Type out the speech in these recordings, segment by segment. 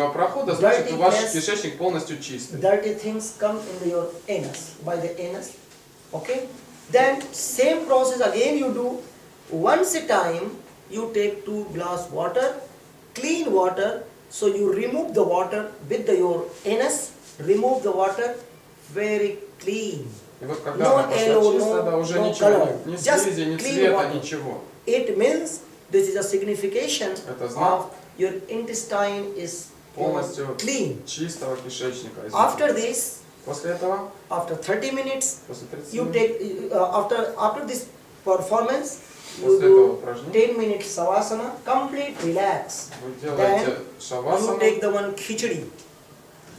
прохода, значит ваш кишечник полностью чистый. Dirty things come in your anus, by the anus. Okay? Then same process again you do. Once a time you take 2 glass water, clean water. So you remove the water with your anus, remove the water very clean. И вот когда она пошла чистая, да, уже ничего, ни слизи, ни цвета, ничего. It means this is a signification Это знак of your intestine is полностью clean. чистого кишечника. After this, после этого, after 30 minutes, после 30 you минут, take after this performance, you после этого do упражнения 10 minutes savasana, complete relax. вы делаете Then шавасану you take the one khichdi.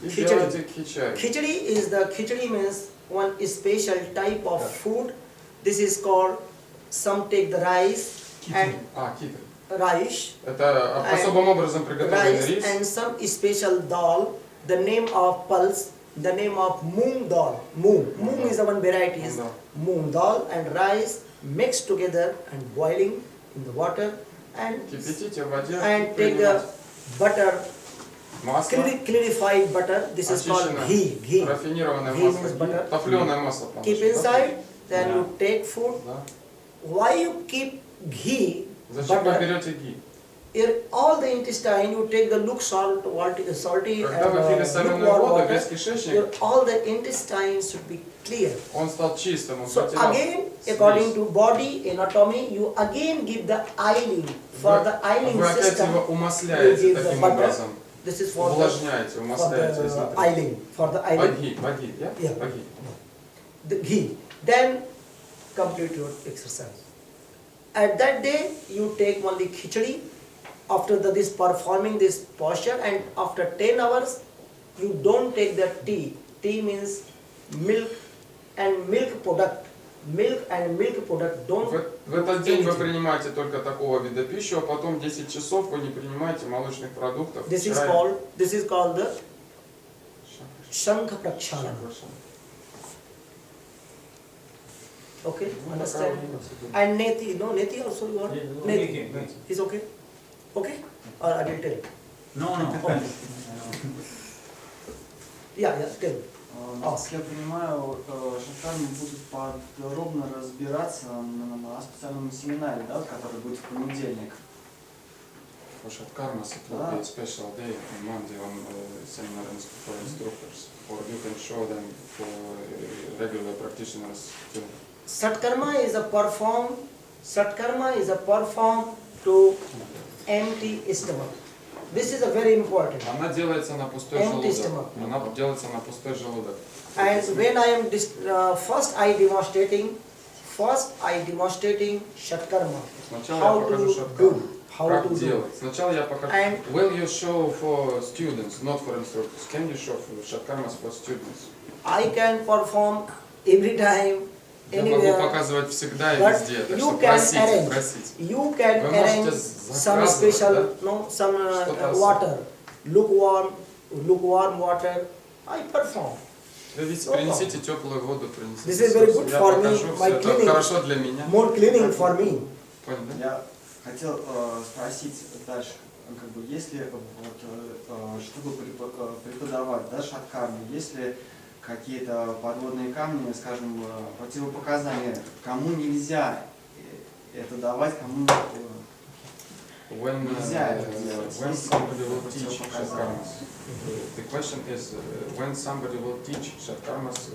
и делаете кичари. Khichdi means one special type of food. This is called, some take the rice and Китри. rice. Это особым образом приготовленный Rice рис. and some special dal. The name of pulse, the name of moong dal. Moong is the one variety. Moong dal and rice mixed together and boiling in the water and Кипятите в воде, take the butter, масло, clarified butter. This is called ghee. рафинированное Ghee масло, means butter. топленое масло. Keep inside. Then you take food. Да. Why you keep ghee? Зачем вы Butter. берете ги? All the intestine you take the salty Когда вы пили соленую lukewarm воду, water. весь кишечник, All the intestines should be clear. он стал чистым, он So потерял again, слизь. according to body anatomy, you again give the iling. For the iling Вы опять system, его you умасляете give the таким butter. образом. This is for Увлажняете, умасляете the изнутри. iling. For the iling, Ваги, Yeah. Ваги. the ghee. Then complete your exercise. At that day, you take only khichdi. After this performing this posture, and after 10 hours, you don't take the tea. Tea means milk and milk product. Milk and milk product don't. В этот день вы anything. принимаете только такого вида пищи, а потом 10 часов вы не принимаете молочных продуктов. This is called the Shankha Prakshala. Okay, understand? And Neti, no Neti also you want? Neti is okay? Okay? Or I will tell? No. Yeah, tell. Насколько я понимаю, шахтарни будут подробно разбираться на специальном семинаре, да, который будет в понедельник. For Shatkarmas, it will be a special day on Monday on seminars for instructors, or you can show them for regular practitioners too. Satkarma is a perform to empty stomach. This is a very important. Она делается на пустой Empty желудок. stomach. Она делается на пустой желудок. And when I am first I demonstrating Shatkarma. Сначала How я покажу to шаткарму. do? How Как to do? делать? Сначала я покажу. And- Will you show for students, not for instructors? Can you show for Shatkarmas for students? I can perform every time, Я могу anywhere. показывать всегда и But везде, так you что can просите. You can Вы arrange можете some заказывать, special, да? some Что-то water, lukewarm water. I perform. Вы видите, принесите теплую воду, принесите. This is very good Я for me, покажу my все. Это cleaning. хорошо для меня. More cleaning for me. Понял, да? Я хотел спросить дальше, как бы, если вот, чтобы преподавать, да, шаткарни, есть ли какие-то подводные камни, скажем, противопоказания, кому нельзя это давать, кому When нельзя это делать? when Есть somebody will teach противопоказания? Shatkarmas, the question is when somebody will teach Shatkarmas,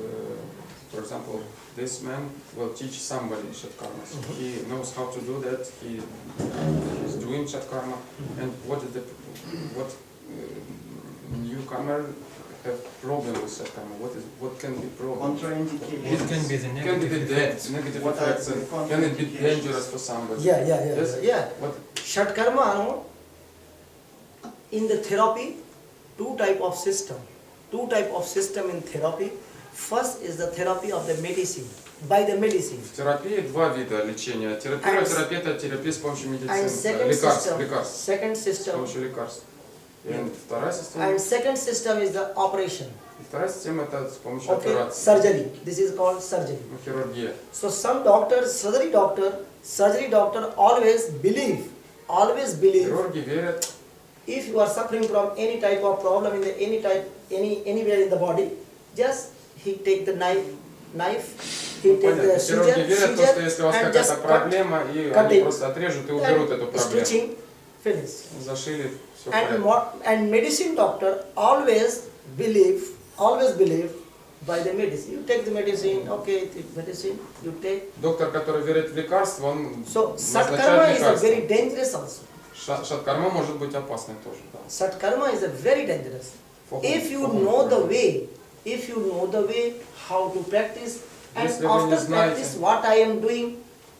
for example, this man will teach somebody Shatkarmas. He knows how to do that. He is doing Shatkarma, and what newcomer have problem with Shatkarma? What can be problem? Contraindications. It can be the Can it be negative negative What are effects, the and can it be contraindications? dangerous for somebody? Yeah. Yes? What? Shatkarma, no? In the therapy, two type of system in therapy. First is the therapy of the medicine, by the medicine. В терапии два вида лечения. Первая терапия – это терапия с помощью And медицины, second лекарств, second с system, помощью лекарств. И вторая система, and second system is the operation. и вторая система – это с помощью Okay, операции, surgery. This is called surgery. хирургия. So some doctors, surgery doctor always believe Хирурги верят, if you are suffering from any type of problem in the anywhere in the body, just he take the knife, he Ну, take понятно. the Хирурги верят в то, что если у вас and какая-то just проблема, и cut они it. просто отрежут и уберут эту and проблему. stitching, finish. Зашили, все в And порядке. and medicine doctor always believe by the medicine. You take the medicine, okay, the medicine you take. Доктор, который верит в лекарства, он So назначает Satkarma is a лекарства. very dangerous also. Шаткарма может быть опасной тоже, да. Satkarma is a very dangerous. For If whom? you For whom? know the way how to practice, and Если вы не after знаете, practice what I am doing,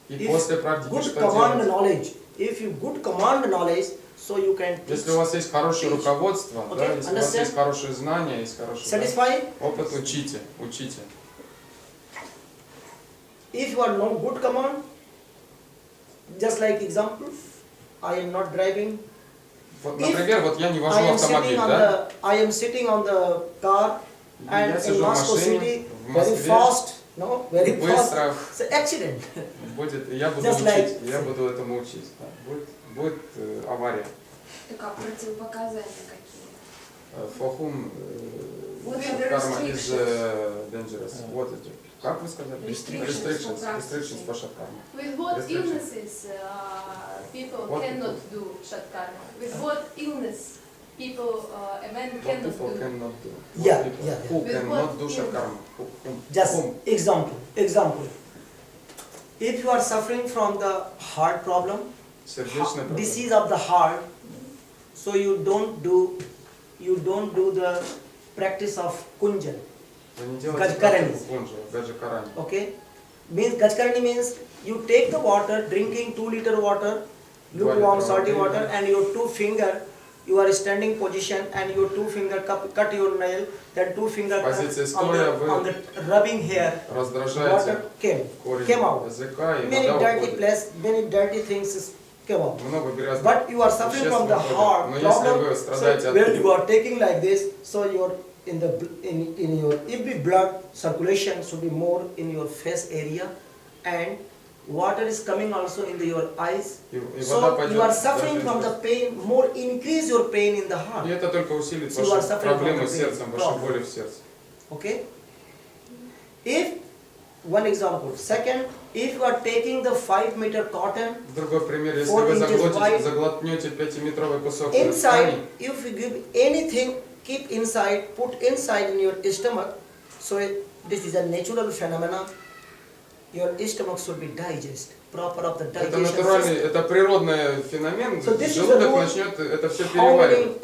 И if после практики good что command делать? knowledge, if you good command knowledge, so you can teach. Если у вас есть хорошее Teach. руководство, да, Okay, если у вас understand? есть хорошие знания, есть хороший да, Satisfied? опыт, учите, учите. If you are no good command, just like example, I am not driving. Вот, If например, вот я не вожу I am автомобиль, да? I am sitting on the car Я and in сижу в Moscow машине, city, в very Москве, fast, very fast. быстро It's an accident. будет, я буду Just like- учить, я буду этому учить. Да. Будет авария. Так а противопоказания какие? For whom What are the karma is restrictions? dangerous? What is it? Как вы сказали? Restrictions for Restrictions for Шаткарма. With what Restrictions. illnesses people What cannot do Shatkarma? With what illness people, a man What cannot people do? cannot do. Yeah, What people, yeah, Who yeah. With cannot what do illness? Шаткарма? Whom? Just Whom? example. If you are suffering from the heart problem, Сердечная проблема. disease of the heart, so you don't do the practice of kunjan. Вы не делаете Гаджкарани. практику кунджа, гаджкарани. Okay, means Gajkarani means you take the water, drinking 2 liter water, lukewarm liter salty water, water, and your 2 finger, you are standing position, and your 2 finger cut your nail, then 2 finger Позиция on стоя, вы on the rubbing here, раздражаете water came корень out. языка и Many вода dirty уходит. place, many dirty things came out. Много грязных But you are suffering веществ from the выходит. heart Но если problem, вы so страдаете от when you are taking like this, so your in your every blood circulation should be more in your face area, and water is coming also in your eyes. и вода So пойдет you are даже suffering from the pain, more increase your pain in the И heart. это только усилит So you are ваши suffering from проблемы the с pain, сердцем, ваши problem. боли в сердце. Okay? If one example, second, if you are taking the 5-meter cotton Другой пример, если 4 вы inches wide. заглотнете 5-метровый кусок inside, ткани, if you give anything, keep inside, put inside in your stomach, so this is a natural phenomenon. Your stomach should be digest, proper of the это digestion натуральный, system. это природный феномен, So this is the желудок rule. начнет это все How переваривать.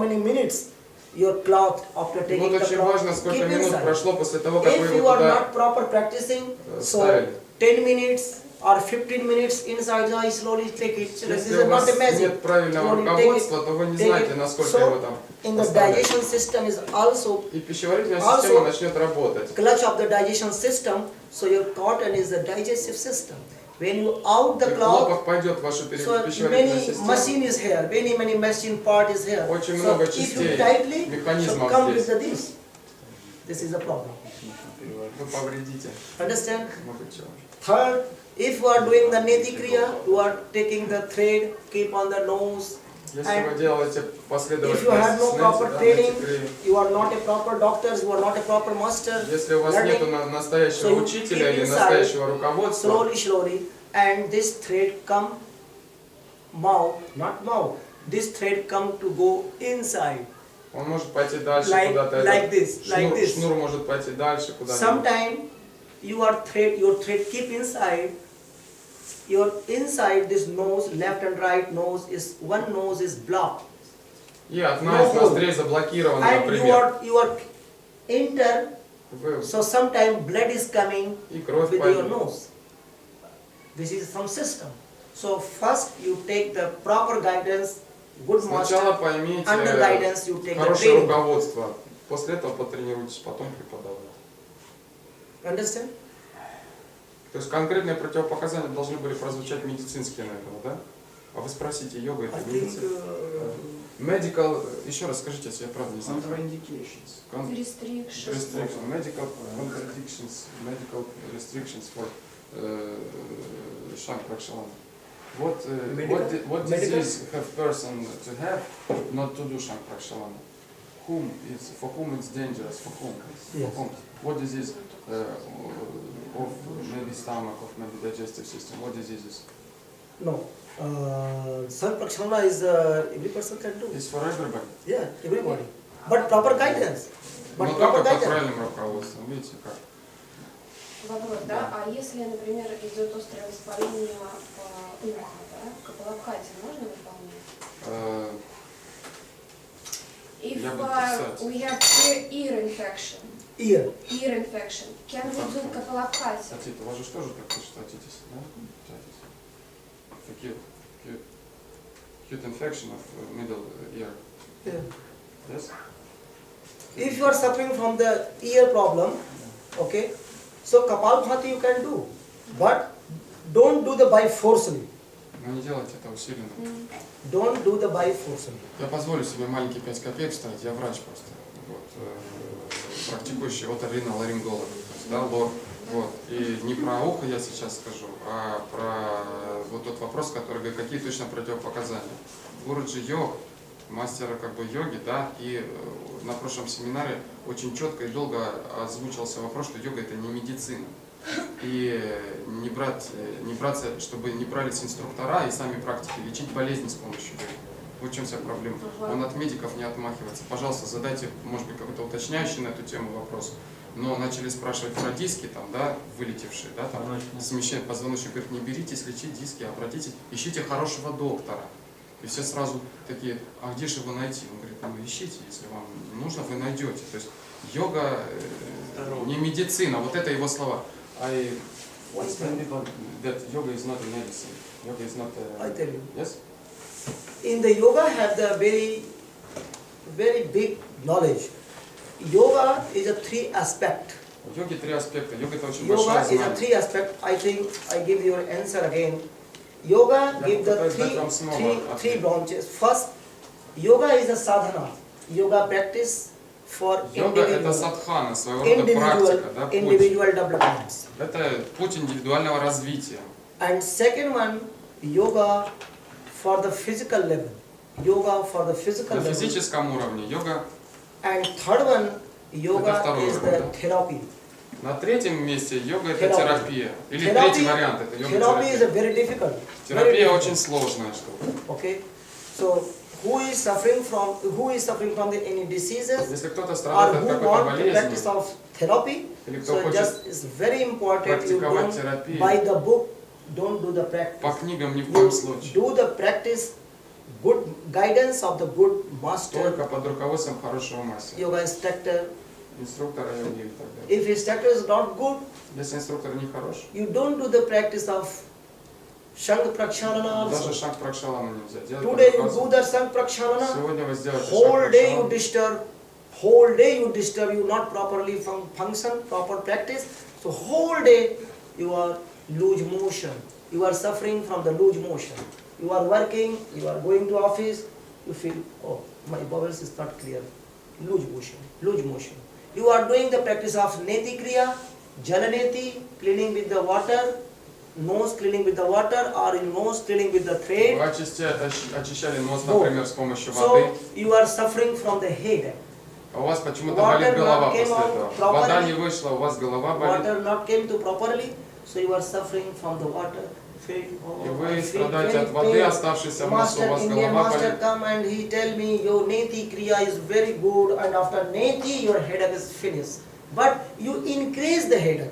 many minutes your cloth after taking Вот the очень cloth, важно, keep сколько минут inside. прошло после того, как вы If you его are туда not proper practicing, so ставили. 10 minutes or 15 minutes inside, I slowly take it. So this Если is у вас not a magic. нет правильного Slowly take it, руководства, то вы не take знаете, it. насколько So, его там in the поставлять. digestion system is also И пищеварительная Also, система начнет работать. clutch of the digestion system, so your cotton is the digestive system. When you out the И cloth, хлопок пойдет в вашу so пищеварительную many систему. machine is here, many machine part is here. Очень So много if you частей, tightly, so механизмов come with здесь. this is the problem. Вы повредите Understand? много чего. Third, if you are doing the neti kriya, you are taking the thread, keep on the nose. Если And вы делаете If you последовательность have no снэти, proper да, training, нетикри, you are not a proper doctor, you are not a proper master. если у вас learning, нету настоящего so you учителя keep или inside, настоящего руководства, slowly, and this thread come this thread come to go inside. он может пойти дальше Like- куда-то. like этот this, like шнур, this. шнур может пойти дальше куда-нибудь. Sometime your thread keep inside. Your inside this nose, left and right nose is one nose is blocked, И одна No из hole. ноздрей заблокирована, and например. you are enter. Вы- So sometime blood is coming И кровь with your пойдет. nose. This is some system. So first you take the proper guidance, good Сначала master, поймите under guidance you take the хорошее training. руководство, после этого потренируйтесь, потом преподавать. Understand? То есть конкретные противопоказания должны были прозвучать медицинские, наверное, да? А вы спросите, йога I это think медицина? Medical, еще раз скажите, если я правда не знаю. Contraindications. Restrictions. Restriction, medical contradictions, medical restrictions for shank Rakshana. Medical- what medical- disease have person to have not to do Shankar-Prakshalana? For whom it's dangerous? For whom? Yes. For whom? What disease of maybe stomach, of maybe digestive system? What diseases? No. Sank Prakshalana is every person can do. It's for everybody. Yeah, everybody. But proper guidance. Но But только proper под guidance. правильным руководством, видите как? Вопрос, да? А если, например, идет острое воспаление уха, да? Капалабхати можно выполнять? If Я буду писать. we have ear infection, Ear. can we do Kapalabhati? Хотите, у вас же тоже так пишет, хотитесь, да? Такие acute infection of middle ear. Yeah. Yes? If you are suffering from the ear problem, okay, so Kapalbhati you can do, but don't do the by forcefully. Но не делайте это усиленно. Don't do the by forcefully. Я позволю себе маленькие 5 копеек вставить, я врач просто. Вот, практикующий оториноларинголог, то есть, да, лор. Вот. И не про ухо я сейчас скажу, а про вот тот вопрос, который говорит, какие точно противопоказания. Гуруджи йог, мастера как бы йоги, да, и на прошлом семинаре очень четко и долго озвучился вопрос, что йога это не медицина. И не браться, чтобы не брались инструктора и сами практики лечить болезни с помощью йоги. Вот в чем вся проблема. Он от медиков не отмахивается. Пожалуйста, задайте, может быть, какой-то уточняющий на эту тему вопрос. Но начали спрашивать про диски, там, да, вылетевшие, да, там, смещение позвоночника, говорит, не беритесь лечить диски, обратитесь, ищите хорошего доктора. И все сразу такие, а где же его найти? Он говорит, ну ищите, если вам нужно, вы найдете. То есть йога не медицина, вот это его слова. I explain people that yoga is not a medicine. Yoga is not I tell you. Yes? In the yoga have the very big knowledge. Yoga is a 3 aspect. В йоге 3 аспекта. Йога это очень большое Yoga is a знание. 3 aspect. I think I give you an answer again. Yoga Я give the попытаюсь дать вам снова three ответ. branches. First, yoga is a sadhana. Yoga practice for Йога это individual, садхана, своего рода практика, да, путь. individual developments. Это путь индивидуального развития. And second one, yoga for the physical level. Yoga for the physical На level. физическом уровне йога. And third one, yoga второй is уровень, the да. therapy. На третьем месте йога это Therapy. терапия. Или Therapy- третий вариант это йога Therapy is a терапия. very difficult. very Терапия difficult. очень сложная штука. Okay, so who is suffering from the any diseases Если кто-то or страдает от who какой-то want to practice болезни, of therapy, или кто so хочет just is very important you практиковать don't терапию, buy the book, don't do the по practice. книгам ни в You коем случае. do the practice, good guidance of the good master, Только под руководством хорошего мастера, yoga instructor. инструктора йоги и так далее. If instructor is not good, Если инструктор не хорош, you don't do the practice of Shank Prakshalana даже also. шаг пракшалана нельзя делать. Today под you do руководством. the Shank Prakshalana, Сегодня вы сделаете шаг whole day you пракшалана. disturb, you not properly function, proper practice. So whole day you are lose motion. You are suffering from the lose motion. You are working, you are going to office, you feel, oh, my bowels is not clear. Lose motion, lose motion. You are doing the practice of Neti Kriya, Jalaneti, cleaning with the water, nose cleaning with the water, or nose cleaning with the Вы thread. очищали нос, No. например, с помощью воды. So you are suffering from the headache. А у вас почему-то Water болит голова not came после out этого. properly. Вода не вышла, у вас голова болит. Water not came to properly, so you are suffering from the water. Feel, oh, И I вы feel страдаете very от воды, pain. оставшейся в носу, у Master, вас Indian голова master болит. come and he tell me your Neti Kriya is very good and after Neti your headache is finished. But you increase the headache.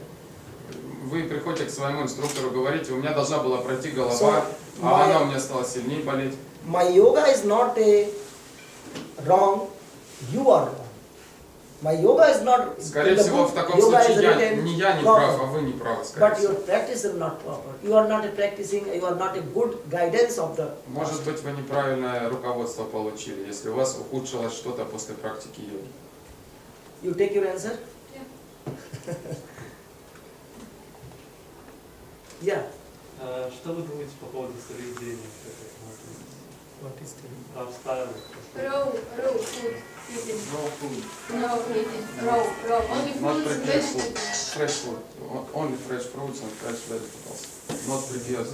Вы приходите к своему инструктору, говорите, у меня должна была пройти голова, So, а она my- у меня стала сильнее болеть. My yoga is not a wrong, you are wrong. My yoga is not, Скорее in the всего, book, в таком yoga is случае written не я не proper. прав, а вы не правы, скорее But your всего. practice is not proper. You are not practicing, you are not a good guidance of the Может быть, вы неправильное руководство получили, если у вас ухудшилось что-то после практики йоги. You take your answer? Yeah. Что вы думаете по поводу сновидений? What is the Лайфстайла? Raw food eating. No food. No eating. Raw. Only Not fruits and prepared food. vegetables. Fresh food. Only fresh fruits and fresh vegetables. not previous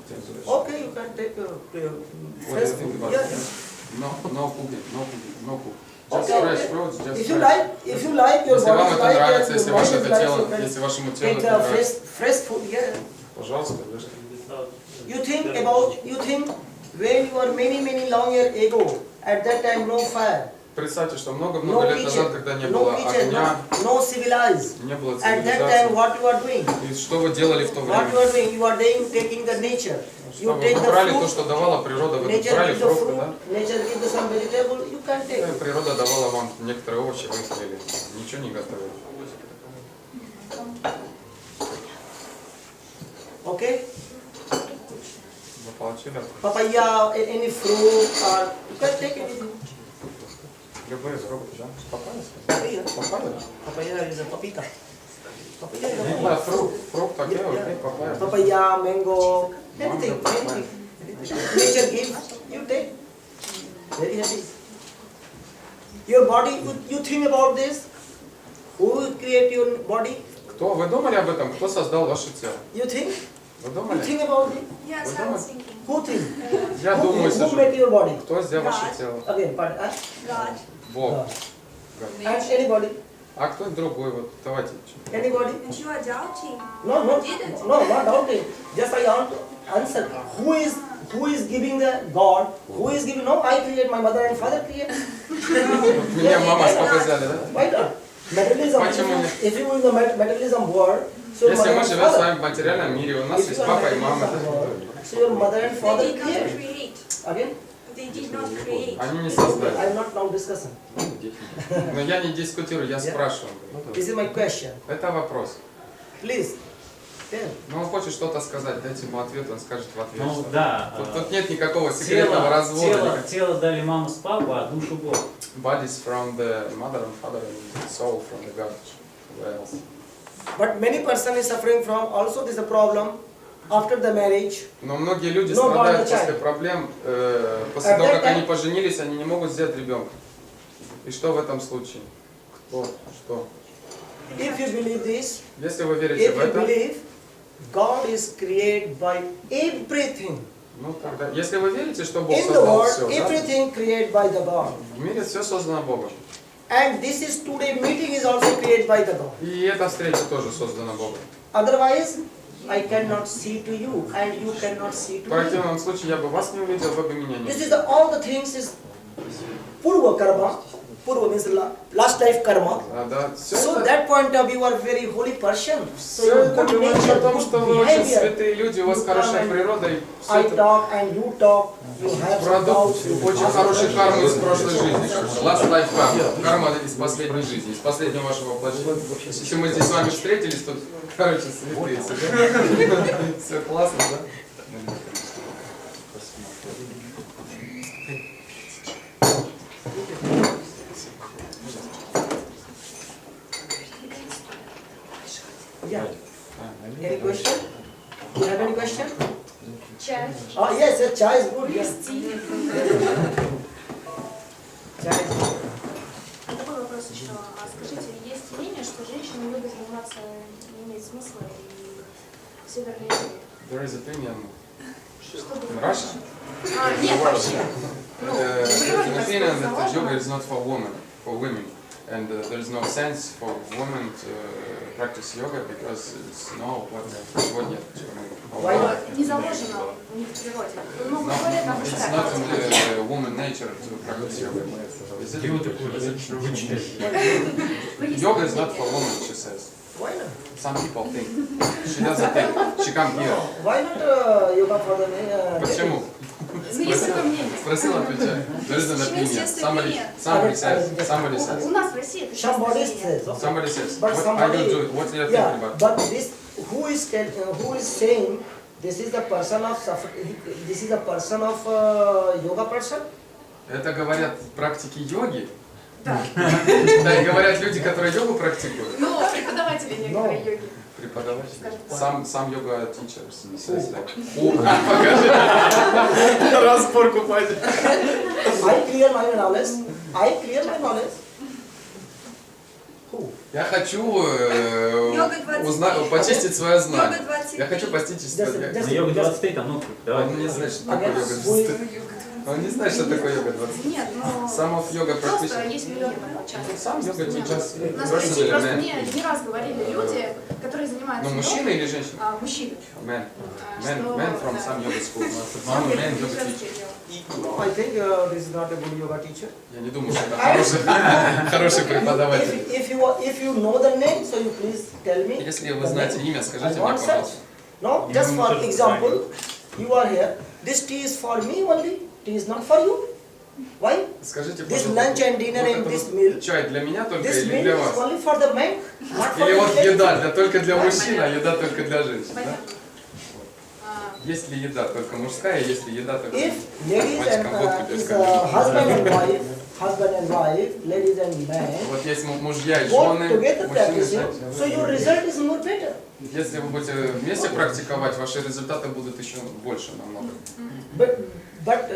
temperature. Okay, you can take What do you fresh think food. about Yeah, it? yeah. No cooking, no cook. Just Okay. fresh fruits, just If you fresh. like, your Если body вам is это like, нравится, your если mind ваше is это like, тело, you can если вашему телу take это нравится, fresh food. Yeah. пожалуйста, ешьте. You think when you are many long year ago, at that time no fire, Представьте, что много no лет назад, kitchen, когда не no было kitchen, огня, no civilized. не было At that time, цивилизации. what you are doing? И что вы делали в то What you время? are doing? You are taking the nature. Что You вы take the брали то, fruit. что давала природа, вы Nature брали gives the фрукты, fruit. да? Nature gives the some vegetable. You can take. Природа давала вам некоторые овощи, вы их ели. Ничего не готовили. Okay. Вы получили это? Papaya, any fruit, or you can take anything. Любые фрукты, да? Папайя? Papaya. Папайя? Papaya is a papita. Papaya is a Да, фрукт, окей, папайя. Papaya, mango, anything, Mango, anything. Nature gives, you take. Very happy. Your body, you think about this? Who will create your body? Кто? Вы думали об этом? Кто создал ваше тело? You think? Вы You думали? think about it? Yes, Вы I was думаете? thinking. Who think? Я думаю, Who сижу. made your body? Кто сделал ваше тело? Again, pardon. God. Бог. And anybody? А кто другой? Вот давайте. Anybody? And you are doubting. No, no, Did it? no, not doubting. Just I want to answer. Who is giving the God? Who is giving? No, I create. My mother and father create. Меня мама с папой взяли, да? Why not? Materialism. Почему нет? If you in the materialism world, so your Если mother мы and живем с father. вами в материальном мире, у нас If есть you are папа и in мама. materialism world, so your mother and They father did not create. create. Again, They did not create. Они не I создали. am not now discussing. Но я не дискутирую, я спрашиваю. This is my question. Это вопрос. Please tell. Ну, он хочет что-то сказать, дайте ему ответ, он скажет в ответ. Ну что-то. да, Тут нет никакого секретного развода. тело дали мама с папой, а душу Бог. Bodies from the mother and father and soul from the God. Where else? But many person is suffering from also this is a problem after the marriage. Но многие люди No страдают body после child. проблем, после At того, that как они time- поженились, они не могут взять ребенка. И что в этом случае? Кто? Что? If you believe this, Если вы верите if в you это, believe God is created by everything. ну тогда, если вы верите, что Бог In the создал world, все, да? everything created by the God. В мире все создано Богом. And this is today meeting is also created by the God. И эта встреча тоже создана Богом. Otherwise, I cannot see to you and you cannot see В to me. противном случае я бы вас не увидел, вы бы меня не This увидели. is all the things is Purva karma. Purva means last life karma. Да, все So это, that point of view, you are very holy person. So все you это good говорит nature, о том, good что вы очень behavior. святые люди, у вас You хорошая come and природа, и все I это talk and you talk. You have some продукт doubts. You очень ask хорошей questions. кармы из прошлой жизни. Last life karma. Карма из последней жизни, из последнего вашего воплощения. Если мы здесь с вами встретились, тут, короче, святые. Все классно, да? Yeah. Any question? You have any question? Чай. Oh yes, yes, chai is good. Yes. Chai is good. Такой вопрос еще. А скажите, есть мнение, что женщинам йогой заниматься не имеет смысла и в Северной Корее? There is opinion. Что бы In вы- Russia? Нет, вообще. There's an opinion that yoga is not for women, for women. And there's no sense for women to practice yoga because it's no, what нет, Why not? Не заложено у них в природе. Ну, No, говорят, там it's мужская not in природа. the woman nature to practice yoga. Is it true? Ну, есть Yoga is такое not for мнение. women, she says. Why not? Some people think. She doesn't think. She come here. Why not yoga for the Почему? Ну, есть такое мнение. Спросил, отвечай. There is an opinion. Somebody says. У нас в России это Somebody частное мнение. says. Okay. Somebody says. But What somebody, are you doing? What do you think yeah, about? but this who is saying this is the person of this is the person of yoga person? Это говорят практики йоги. Да. Да, и говорят люди, которые йогу практикуют. Ну, преподаватели некоторые йоги. Преподаватели. Сам йога teachers. Покажи. Разборку пойдет. I clear my knowledge. I clear my knowledge. Who? do. Я хочу Йога 23. почистить свое Йога знание. 23. Я хочу постичь Just- свое. just- Ну, йога 23, там, ну, давай. Он не знает, что такое Again, йога who 20. is- Он не знает, что такое йога 20. Нет, но Some of yoga просто practitioners. есть миллион участников. Сам йога сейчас У нас в сети personally просто man. мне не раз говорили люди, которые занимаются Ну, мужчины йогой, или женщины? мужчины. Man. Что, Man from да. some yoga school. На самом Man деле, yoga это teacher. женское дело. No, I think this is not a good yoga teacher. Я не думаю, что это хороший преподаватель. If you know the name, so you please tell me. Если вы the знаете name. имя, скажите I мне, want such. пожалуйста. No, You just don't for need to example, you are here. This tea is for me only. Tea is not for you. Why? Скажите, This пожалуйста, lunch and dinner вот and это this вот meal. чай для меня только This или meal для is вас? only for the men, not for Или the вот ladies. еда только для мужчин, а еда только для женщин, да? Понятно. А, Есть ли еда только мужская, есть ли еда только... If ladies and Мальчикам водку без is кофе. husband and wife, ladies and men, Вот есть мужья и both жены, together мужчины и practicing, женщины. so your result is more better. Если вы будете вместе практиковать, ваши результаты будут еще больше намного. But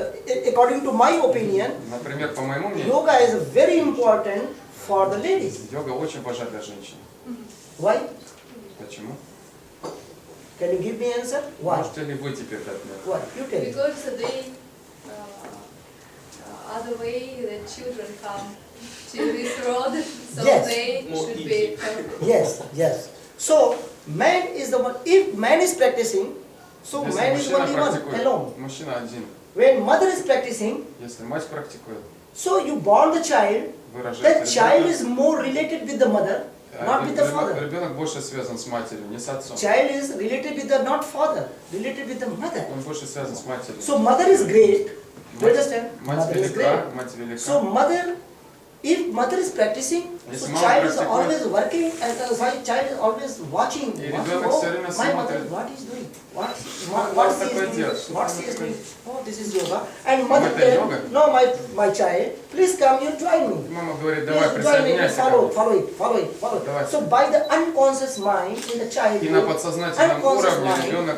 according to my opinion, Например, по моему мнению, yoga is very important for the ladies. йога очень важна для женщин. Why? Почему? Can you give me answer? Why? Можете ли вы теперь дать мне? Why? You tell me. Because they other way the children come to this road, so Yes. they More should easy. be careful. Yes, yes. So man is the one. If man is practicing, so Если man is мужчина only one практикует, alone. мужчина один. When mother is practicing, Если мать практикует, so you born the child. вы That рожаете child ребенка, is more related with the mother, not with the father. ребенок больше связан с матерью, не с отцом. Child is related with the not father, related with the mother. Он больше связан с матерью. So mother is great. You understand? Мать Mother is great. велика, мать велика. So mother, if mother is practicing, Если so мама child is практикует, always working and the child is always watching. И What, ребенок oh, всё время my mother, смотрит. what is doing? What Что she is такое doing? делает? Что What она she is такое doing? Oh, this is yoga. And mother это tell, йога? no, my child, please come, you join me. Мама говорит, давай Please join me, you присоединяйся. ко follow, мне. follow it. Давай. So by the unconscious mind in the child, И на подсознательном unconscious уровне mind, ребенок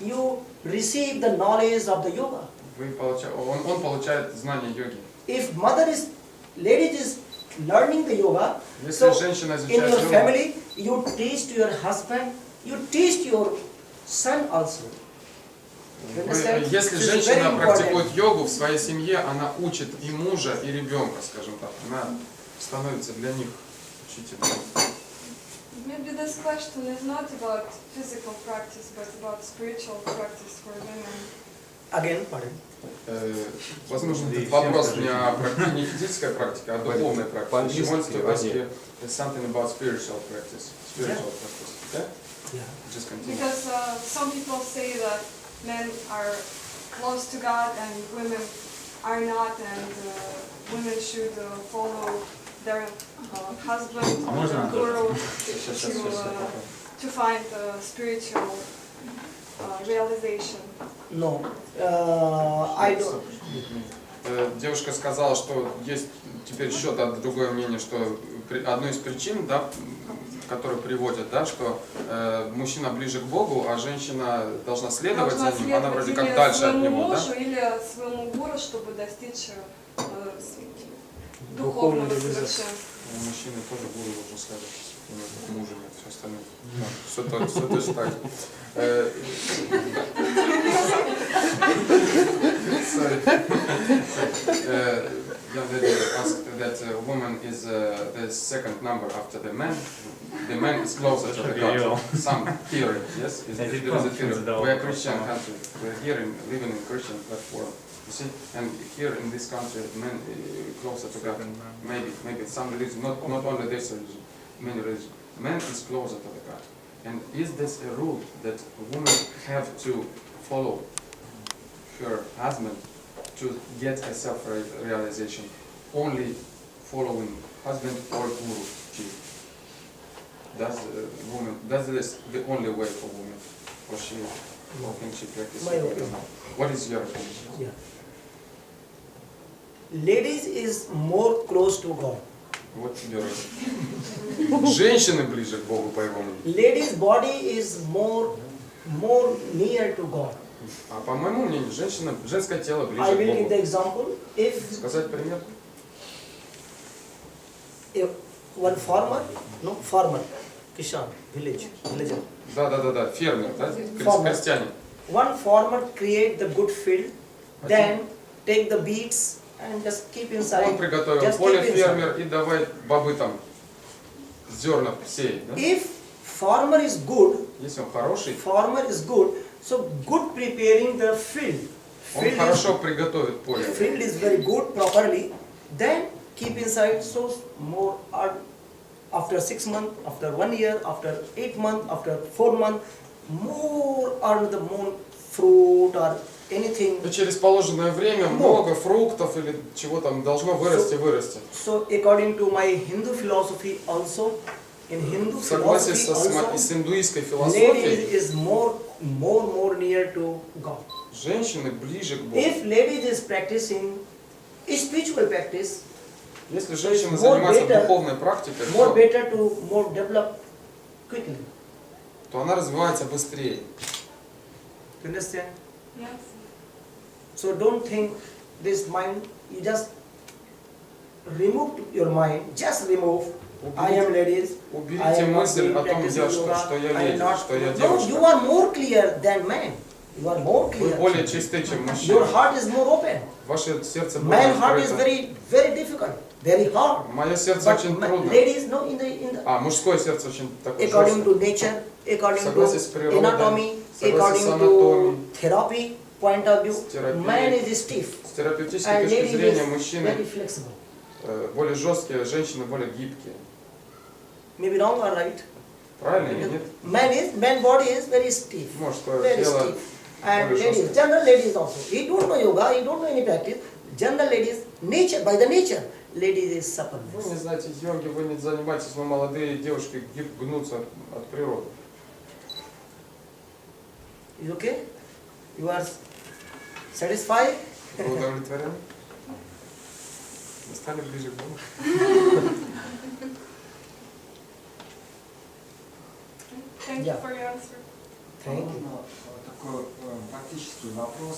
you receive the knowledge of the yoga. он получает знание йоги. If mother is, lady is learning the yoga, Если so женщина in изучает your йогу, family, you teach to your husband, you teach to your son also. You understand? если This is very женщина important. практикует йогу в своей семье, она учит и мужа, и ребенка, скажем так. Она становится для них учителем. Maybe this question is not about physical practice, but about spiritual practice for women. Again, pardon. Возможно, этот вопрос не физическая практика, а духовная практика. She wants to ask you something about spiritual practice. Spiritual practice. Okay? Yeah. Just continue. Because some people say that men are close to God and women are not, and women should follow their husband А or можно their тоже? guru Сейчас. to find spiritual realization. No, I don't. Девушка сказала, что есть теперь еще другое мнение, что одной из причин, да, которые приводят, да, что мужчина ближе к Богу, а женщина должна следовать Должна за ним, она вроде как или дальше от своему него, да? мужу, или своему гуру, чтобы достичь духовного совершенства. У мужчины тоже гуру должен следовать, у него как мужа нет, все остальное. Да, все точно так же. Sorry. Young lady asked that woman is the second number after the man. The man is closer to the God. Some theory, yes? There is a theory. We are a Christian country. We are here living in Christian platform. You see, and here in this country, men closer to God. Maybe some religion, not only this religion, many religions. Man is closer to the God. And is this a rule that women have to follow her husband to get a self-realization, only following husband or guru chief? Does this the only way for women, or think she practices? My opinion. What is your opinion? Yeah. Ladies is more close to God. Вот your opinion. Женщины ближе к Богу, по его мнению. Ladies' body is more near to God. А по моему мнению, женское тело ближе I к will give the Богу. example. If Сказать пример? one farmer, no farmer, Kishan, villager. Да, фермер, да? Farmer. Крестьянин. One farmer create the good field, then take the beets and just keep inside. Он приготовил Just поле, keep inside. фермер, и давай бобы там зерна сеять, да? If farmer is good, Если он хороший, so good preparing the field. он хорошо приготовит поле. Field is very good properly, then keep inside so more after 6 months, after 1 year, after 8 months, after 4 months, more earn the more fruit or anything. И через положенное время много фруктов или чего там должно вырасти. So according to my Hindu philosophy also, in Hindu В согласии philosophy с also, индуистской lady философией, is more near to God. женщины ближе к Богу. If ladies is practicing spiritual practice, Если женщины more занимаются better- духовной практикой, more better to more develop quickly. то она развивается быстрее. You understand? Yes. So don't think this mind, you just remove your mind, just remove, I am ladies, I Уберите am not мысль о том, practicing yoga, что я I am леди, not. что я No, you девушка. are more clear than man. You are more Вы clear. более чисты, чем Your мужчина. heart is more open. Ваше сердце более Man heart is открыто. very difficult, very hard. Мое сердце But очень трудно. ladies, no, in the А мужское сердце очень такое according жесткое. to nature, according Согласие с to природой, anatomy, согласие с according to анатомией, therapy point of view, с терапией. man is stiff С терапевтической and точки lady зрения is мужчины very flexible. более жесткие, женщины более гибкие. Maybe wrong or right? Правильно или нет? Man body is very stiff, Мужское very тело stiff. And более ladies, жесткое. general ladies also. He don't know yoga, he don't know any practice. General ladies, nature, by the nature, ladies is supple. Вы не знаете йоги, вы не занимаетесь, но молодые девушки гнутся от природы. Is okay? You are satisfied? Вы удовлетворены? Вы стали ближе к Богу? Thank Yeah. you for your answer. Thank you. Можно такой практический вопрос.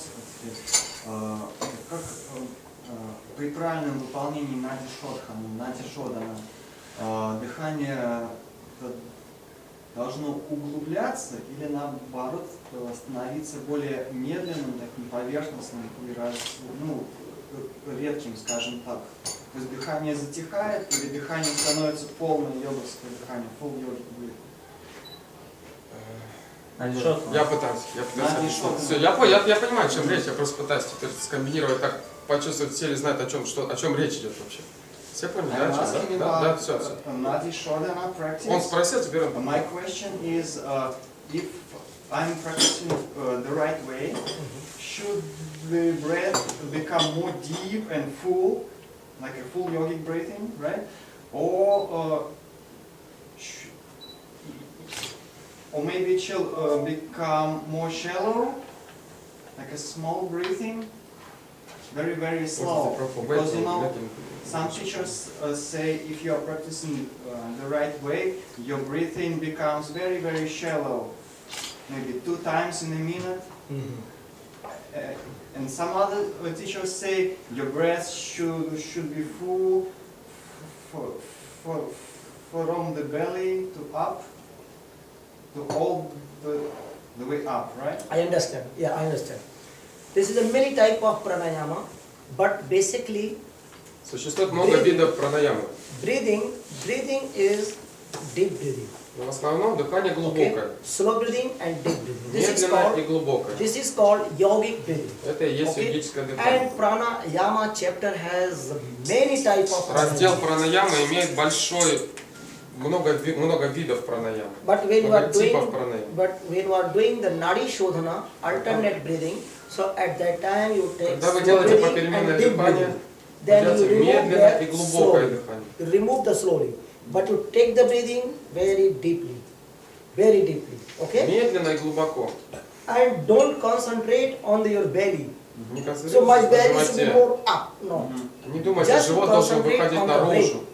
Как при правильном выполнении Надишодана дыхание должно углубляться или наоборот становиться более медленным, таким поверхностным и редким, скажем так? То есть дыхание затихает или дыхание становится полное йоговское дыхание, full yogic breathing? Я пытаюсь объяснить. Все, я понимаю, о чем речь, я просто пытаюсь теперь скомбинировать так, почувствовать, все ли знают, о чем речь идет вообще. Все поняли, да? о чем, да? Да, все. Надишодана practice. Он спросил, теперь он... My question is, if I'm practicing the right way, should the breath become more deep and full, like a full yogic breathing, right? Or maybe it shall become more shallow, like a small breathing, very slow. Because some teachers say if you are practicing the right way, your breathing becomes very shallow, maybe 2 times in a minute. And some other teachers say your breath should be full from the belly to up, to all the way up, right? I understand. Yeah, I understand. This is a many type of pranayama, but basically Существует много видов пранаямы. breathing is deep breathing. Но в основном дыхание глубокое. Slow breathing and deep breathing. Медленное и глубокое. This is called yogic breathing. Это и есть йогическое дыхание. And pranayama chapter has many type of Раздел pranayama. пранаямы имеет много видов пранаямы. But when you Много are doing, типов пранаямы. but when you are doing the nadi shodhana, alternate breathing, so at that time you take Когда вы slow делаете breathing попеременное and deep дыхание, breathing. Then you делайте remove медленное и that глубокое slowly. дыхание. You remove the slowly, but you take the breathing very deeply, okay? Медленно и глубоко. And don't concentrate on your belly. Не So my концентрируйтесь на belly should be животе. more up. No. Не думайте, Just живот должен concentrate выходить on the наружу.